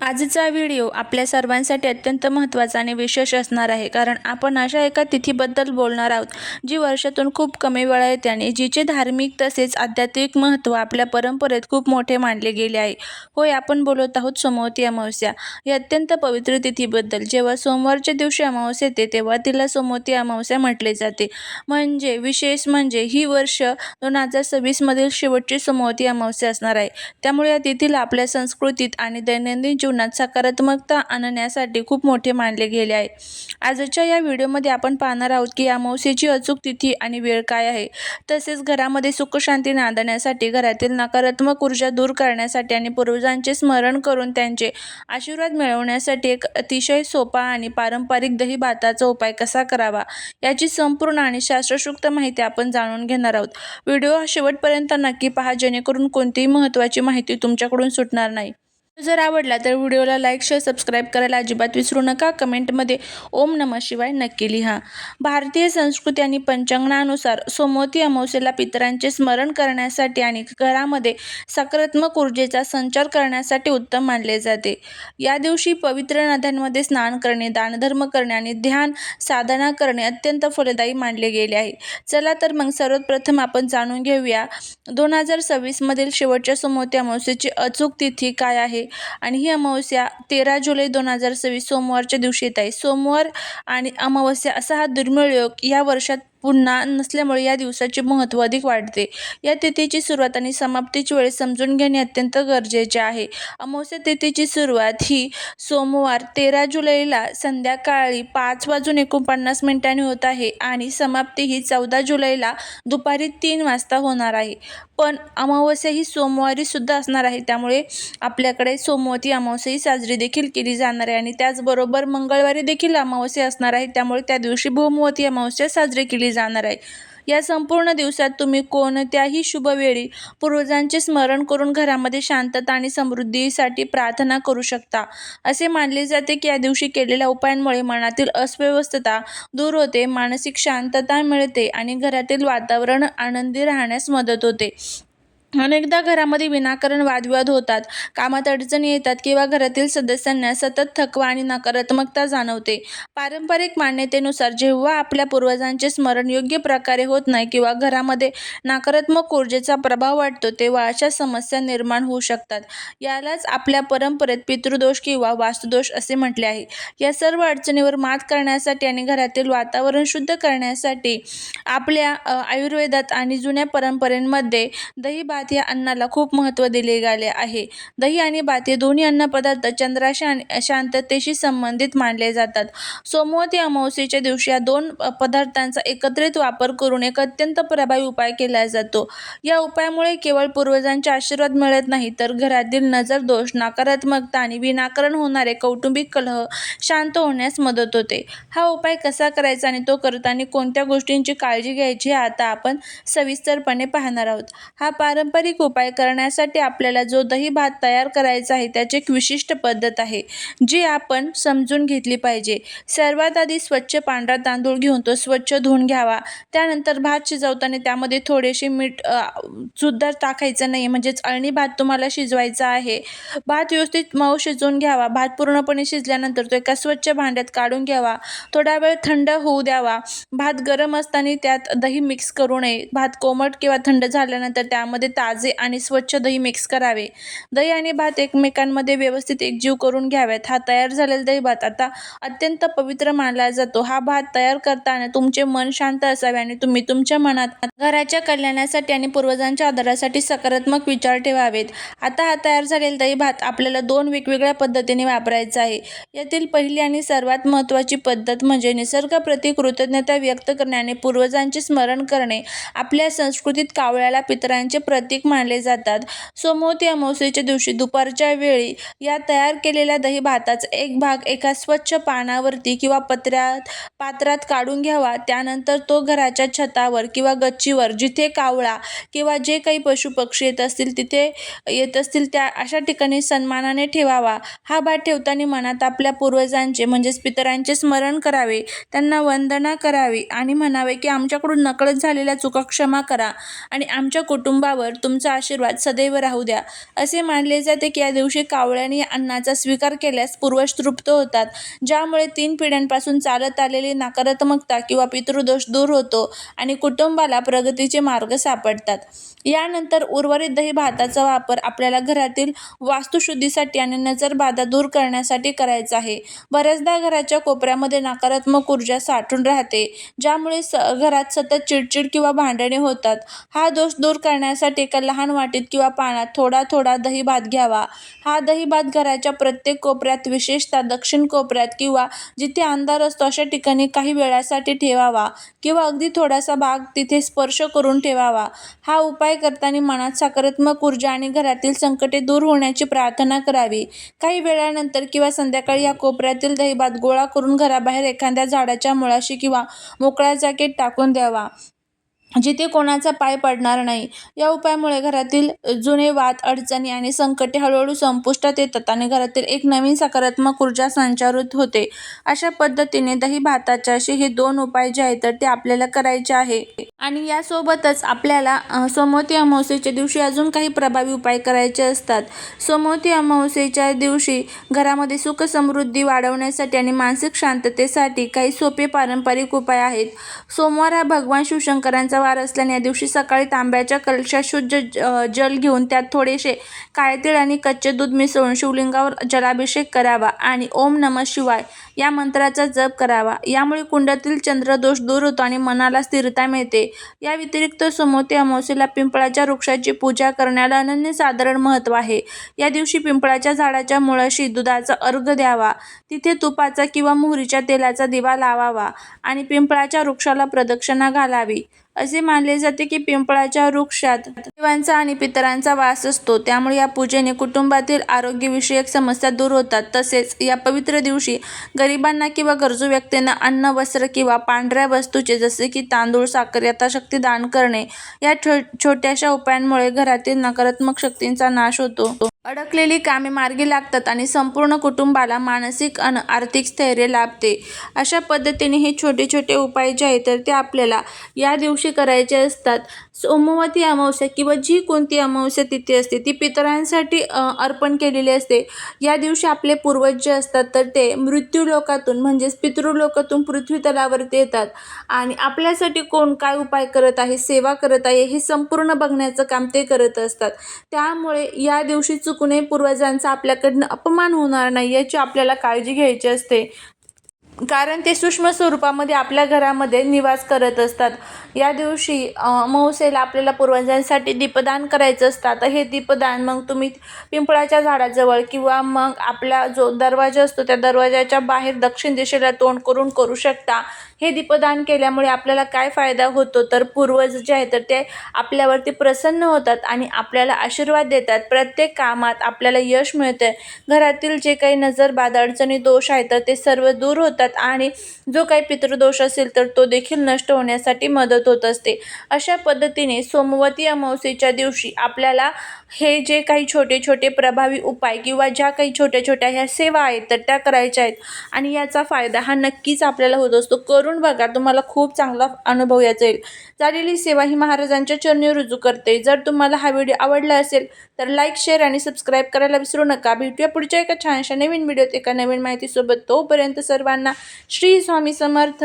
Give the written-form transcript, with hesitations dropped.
आजचा व्हिडिओ आपल्या सर्वांसाठी अत्यंत महत्त्वाचा आणि विशेष असणार आहे, कारण आपण अशा एका तिथीबद्दल बोलणार आहोत जी वर्षातून खूप कमी वेळा येते आणि जिचे धार्मिक तसेच आध्यात्मिक महत्त्व आपल्या परंपरेत खूप मोठे मानले गेले आहे. होय, आपण बोलत आहोत सोमवती अमावस्या या अत्यंत पवित्र तिथीबद्दल. जेव्हा सोमवारच्या दिवशी अमावस्या येते तेव्हा तिला सोमवती अमावस्या म्हटले जाते. विशेष म्हणजे ही वर्ष 2026 मधील शेवटची सोमवती अमावस्या असणार आहे. त्यामुळे या तिथीला आपल्या संस्कृतीत आणि दैनंदिन जीवनात सकारात्मकता आणण्यासाठी खूप मोठे मानले गेले आहे. आजच्या या व्हिडिओमध्ये आपण पाहणार आहोत की अमावस्येची अचूक तिथी आणि वेळ काय आहे, तसेच घरामध्ये सुखशांती नांदण्यासाठी, घरातील नकारात्मक ऊर्जा दूर करण्यासाठी आणि पूर्वजांचे स्मरण करून त्यांचे आशीर्वाद मिळवण्यासाठी एक अतिशय सोपा आणि पारंपरिक दही भाताचा उपाय कसा करावा याची संपूर्ण आणि शास्त्रशुद्ध माहिती आपण जाणून घेणार आहोत. व्हिडिओ हा शेवटपर्यंत नक्की पहा, जेणेकरून कोणतीही महत्त्वाची माहिती तुमच्याकडून सुटणार नाही. जर आवडला तर व्हिडिओला लाईक, शेअर, सबस्क्राईब करायला अजिबात विसरू नका. कमेंटमध्ये ओम नमः शिवाय नक्की लिहा. भारतीय संस्कृती आणि पंचांगानुसार सोमवती अमावस्येला पितरांचे स्मरण करण्यासाठी आणि घरामध्ये सकारात्मक ऊर्जेचा संचार करण्यासाठी उत्तम मानले जाते. या दिवशी पवित्र नद्यांमध्ये स्नान करणे, दानधर्म करणे आणि ध्यान साधना करणे अत्यंत फलदायी मानले गेले आहे. चला तर मग सर्वप्रथम आपण जाणून घेऊया 2026 मधील शेवटच्या सोमवती अमावस्येची अचूक तिथी काय आहे. आणि ही अमावस्या 13 जुलै 2026 सोमवारच्या दिवशी येत आहे. सोमवार आणि अमावस्या असा हा दुर्मिळ योग या वर्षात पुन्हा नसल्यामुळे या दिवसाचे महत्त्व अधिक वाढते. या तिथीची सुरुवात आणि समाप्तीची वेळ समजून घेणे अत्यंत गरजेचे आहे. अमावस्या तिथीची सुरुवात ही सोमवार 13 जुलैला संध्याकाळी 5:49 होत आहे आणि समाप्ती ही 14 जुलैला दुपारी 3 वाजता होणार आहे. पण अमावस्या ही सोमवारी सुद्धा असणार आहे, त्यामुळे आपल्याकडे सोमवती अमावस्या ही साजरी देखील केली जाणार आहे. आणि त्याचबरोबर मंगळवारी देखील अमावस्या असणार आहे, त्यामुळे त्या दिवशी भौमवती अमावस्या साजरी केली जाणार आहे. या संपूर्ण दिवसात तुम्ही कोणत्याही शुभवेळी पूर्वजांचे स्मरण करून घरामध्ये शांतता आणि समृद्धीसाठी प्रार्थना करू शकता. असे मानले जाते की या दिवशी केलेल्या उपायांमुळे मनातील अस्वस्थता दूर होते, मानसिक शांतता मिळते आणि घरातील वातावरण आनंदी राहण्यास मदत होते. अनेकदा घरामध्ये विनाकारण वादविवाद होतात, कामात अडचणी येतात किंवा घरातील सदस्यांना सतत थकवा आणि नकारात्मकता जाणवते. पारंपरिक मान्यतेनुसार जेव्हा आपल्या पूर्वजांचे स्मरण योग्य प्रकारे होत नाही किंवा घरामध्ये नकारात्मक ऊर्जेचा प्रभाव वाटतो, तेव्हा अशा समस्या निर्माण होऊ शकतात. यालाच आपल्या परंपरेत पितृदोष किंवा वास्तुदोष असे म्हटले आहे. या सर्व अडचणीवर मात करण्यासाठी आणि घरातील वातावरण शुद्ध करण्यासाठी आपल्या आयुर्वेदात आणि जुन्या परंपरेमध्ये दही भात या अन्नाला खूप महत्त्व दिले गेले आहे. दही आणि भात हे दोन्ही अन्नपदार्थ चंद्राशी आणि शांततेशी संबंधित मानले जातात. सोमवती अमावस्येच्या दिवशी या दोन पदार्थांचा एकत्रित वापर करून एक अत्यंत प्रभावी उपाय केला जातो. या उपायामुळे केवळ पूर्वजांचे आशीर्वाद मिळत नाही, तर घरातील नजर दोष, नकारात्मकता आणि विनाकारण होणारे कौटुंबिक कलह शांत होण्यास मदत होते. हा उपाय कसा करायचा आणि तो करताना कोणत्या गोष्टींची काळजी घ्यायची हे आता आपण सविस्तरपणे पाहणार आहोत. हा पारंपरिक उपाय करण्यासाठी आपल्याला जो दही भात तयार करायचा आहे त्याची एक विशिष्ट पद्धत आहे, जी आपण समजून घेतली पाहिजे. सर्वात आधी स्वच्छ पांढरा तांदूळ घेऊन तो स्वच्छ धुवून घ्यावा. त्यानंतर भात शिजवताना त्यामध्ये थोडेसे मीठ सुद्धा टाकायचं नाही, म्हणजेच अळणी भात तुम्हाला शिजवायचा आहे. भात व्यवस्थित मऊ शिजवून घ्यावा. भात पूर्णपणे शिजल्यानंतर तो एका स्वच्छ भांड्यात काढून घ्यावा. थोडा वेळ थंड होऊ द्यावा. भात गरम असताना त्यात दही मिक्स करू नये. भात कोमट किंवा थंड झाल्यानंतर त्यामध्ये ताजे आणि स्वच्छ दही मिक्स करावे. दही आणि भात एकमेकांमध्ये व्यवस्थित एकजीव करून घ्याव्यात. हा तयार झालेला दही भात आता अत्यंत पवित्र मानला जातो. हा भात तयार करताना तुमचे मन शांत असावे आणि तुम्ही तुमच्या मनात घराच्या कल्याणासाठी आणि पूर्वजांच्या आदरासाठी सकारात्मक विचार ठेवावेत. आता हा तयार झालेला दही भात आपल्याला 2 वेगवेगळ्या पद्धतीने वापरायचा आहे. यातील पहिली आणि सर्वात महत्त्वाची पद्धत म्हणजे निसर्गाप्रती कृतज्ञता व्यक्त करणे आणि पूर्वजांचे स्मरण करणे. आपल्या संस्कृतीत कावळ्याला पितरांचे प्रतीक मानले जातात. सोमवती अमावस्येच्या दिवशी दुपारच्या वेळी या तयार केलेल्या दही भाताचा एक भाग एका स्वच्छ पानावरती किंवा पात्रात काढून घ्यावा. त्यानंतर तो घराच्या छतावर किंवा गच्चीवर, जिथे कावळा किंवा जे काही पशुपक्षी येत असतील त्या अशा ठिकाणी सन्मानाने ठेवावा. हा भात ठेवताना मनात आपल्या पूर्वजांचे म्हणजेच पितरांचे स्मरण करावे, त्यांना वंदना करावी आणि म्हणावे की आमच्याकडून नकळत झालेल्या चुका क्षमा करा आणि आमच्या कुटुंबावर आपल्यावर तुमचा आशीर्वाद सदैव राहू द्या. असे मानले जाते की या दिवशी कावळ्याने या अन्नाचा स्वीकार केल्यास पूर्वज तृप्त होतात, ज्यामुळे 3 पिढ्यांपासून चालत आलेली नकारात्मकता किंवा पितृदोष दूर होतो आणि कुटुंबाला प्रगतीचे मार्ग सापडतात. यानंतर उर्वरित दही भाताचा वापर आपल्याला घरातील वास्तुशुद्धीसाठी आणि नजरबाधा दूर करण्यासाठी करायचा आहे. बऱ्याचदा घराच्या कोपऱ्यामध्ये नकारात्मक ऊर्जा साठून राहते, ज्यामुळे घरात सतत चिडचिड किंवा भांडणे होतात. हा दोष दूर करण्यासाठी एका लहान वाटीत किंवा पानात थोडा थोडा दही भात घ्यावा. हा दही भात घराच्या प्रत्येक कोपऱ्यात, विशेषतः दक्षिण कोपऱ्यात किंवा जिथे अंधार असतो अशा ठिकाणी काही वेळासाठी ठेवावा किंवा अगदी थोडासा भाग तिथे स्पर्श करून ठेवावा. हा उपाय करताना मनात सकारात्मक ऊर्जा आणि घरातील संकटे दूर होण्याची प्रार्थना करावी. काही वेळानंतर किंवा संध्याकाळी या कोपऱ्यातील दही भात गोळा करून घराबाहेर एखाद्या झाडाच्या मुळाशी किंवा मोकळ्या जागेत टाकून द्यावा, जिथे कोणाचा पाय पडणार नाही. या उपायामुळे घरातील जुने वाद, अडचणी आणि संकटे हळूहळू संपुष्टात येतात आणि घरातील एक नवीन सकारात्मक ऊर्जा संचारित होते. अशा पद्धतीने दही भाताचे असे हे 2 उपाय जे आहेत तर ते आपल्याला करायचे आहे. आणि यासोबतच आपल्याला सोमवती अमावस्येच्या दिवशी अजून काही प्रभावी उपाय करायचे असतात. सोमवती अमावस्येच्या दिवशी घरामध्ये सुख समृद्धी वाढवण्यासाठी आणि मानसिक शांततेसाठी काही सोपे पारंपरिक उपाय आहेत. सोमवार हा भगवान शिवशंकरांचा वार असल्याने या दिवशी सकाळी तांब्याच्या कलशात शुद्ध जल घेऊन त्यात थोडेसे काळे तीळ आणि कच्चे दूध मिसळून शिवलिंगावर जलाभिषेक करावा आणि ओम नमः शिवाय या मंत्राचा जप करावा. यामुळे कुंडलीतील चंद्रदोष दूर होतो आणि मनाला स्थिरता मिळते. या व्यतिरिक्त सोमवती अमावस्येला पिंपळाच्या वृक्षाची पूजा करण्याला अनन्यसाधारण महत्त्व आहे. या दिवशी पिंपळाच्या झाडाच्या मुळाशी दुधाचा अर्घ्य द्यावा, तिथे तुपाचा किंवा मोहरीच्या तेलाचा दिवा लावावा आणि पिंपळाच्या वृक्षाला प्रदक्षिणा घालावी. असे मानले जाते की पिंपळाच्या वृक्षात देवांचा आणि पितरांचा वास असतो, त्यामुळे या पूजेने कुटुंबातील आरोग्यविषयक समस्या दूर होतात. तसेच या पवित्र दिवशी गरिबांना किंवा गरजू व्यक्तींना अन्न, वस्त्र किंवा पांढऱ्या वस्तूचे जसे की तांदूळ, साखर यथाशक्ती दान करणे. या छोट्याशा उपायांमुळे घरातील नकारात्मक शक्तींचा नाश होतो, अडकलेली कामे मार्गी लागतात आणि संपूर्ण कुटुंबाला मानसिक आणि आर्थिक स्थैर्य लाभते. अशा पद्धतीने हे छोटे छोटे उपाय जे आहेत तर ते आपल्याला या दिवशी करायचे असतात. सोमवती अमावस्या किंवा जी कोणती अमावस्या तिथी असते ती पितरांसाठी अर्पण केलेली असते. या दिवशी आपले पूर्वज जे असतात तर ते मृत्यूलोकातून म्हणजेच पितृलोकातून पृथ्वी तलावरती येतात आणि आपल्यासाठी कोण काय उपाय करत आहे, सेवा करत आहे हे संपूर्ण बघण्याचं काम ते करत असतात. त्यामुळे या दिवशी चुकूनही पूर्वजांचा आपल्याकडनं अपमान होणार नाही याची आपल्याला काळजी घ्यायची असते, कारण ते सूक्ष्म स्वरूपामध्ये आपल्या घरामध्ये निवास करत असतात. या दिवशी अमावस्येला आपल्याला पूर्वजांसाठी दीपदान करायचं असतं. तर हे दीपदान मग तुम्ही पिंपळाच्या झाडाजवळ किंवा मग आपला जो दरवाजा असतो त्या दरवाजाच्या बाहेर दक्षिण दिशेला तोंड करून करू शकता. हे दीपदान केल्यामुळे आपल्याला काय फायदा होतो तर पूर्वज जे आहेत तर ते आपल्यावरती प्रसन्न होतात आणि आपल्याला आशीर्वाद देतात. प्रत्येक कामात आपल्याला यश मिळते. घरातील जे काही नजरबाध, अडचणी, दोष आहेत तर ते सर्व दूर होतात आणि जो काही पितृदोष असेल तर तो देखील नष्ट होण्यासाठी मदत होत असते. अशा पद्धतीने सोमवती अमावस्येच्या दिवशी आपल्याला हे जे काही छोटे छोटे प्रभावी उपाय किंवा ज्या काही छोट्या छोट्या ह्या सेवा आहेत तर त्या करायच्या आहेत आणि याचा फायदा हा नक्कीच आपल्याला होत असतो. करून बघा, तुम्हाला खूप चांगला अनुभव याचा येईल. झालेली सेवा ही महाराजांच्या चरणी रुजू करते. जर तुम्हाला हा व्हिडिओ आवडला असेल तर लाईक, शेअर आणि सबस्क्राईब करायला विसरू नका. भेटूया पुढच्या एका छानशा नवीन व्हिडिओत एका नवीन माहितीसोबत. तोपर्यंत सर्वांना श्री स्वामी समर्थ.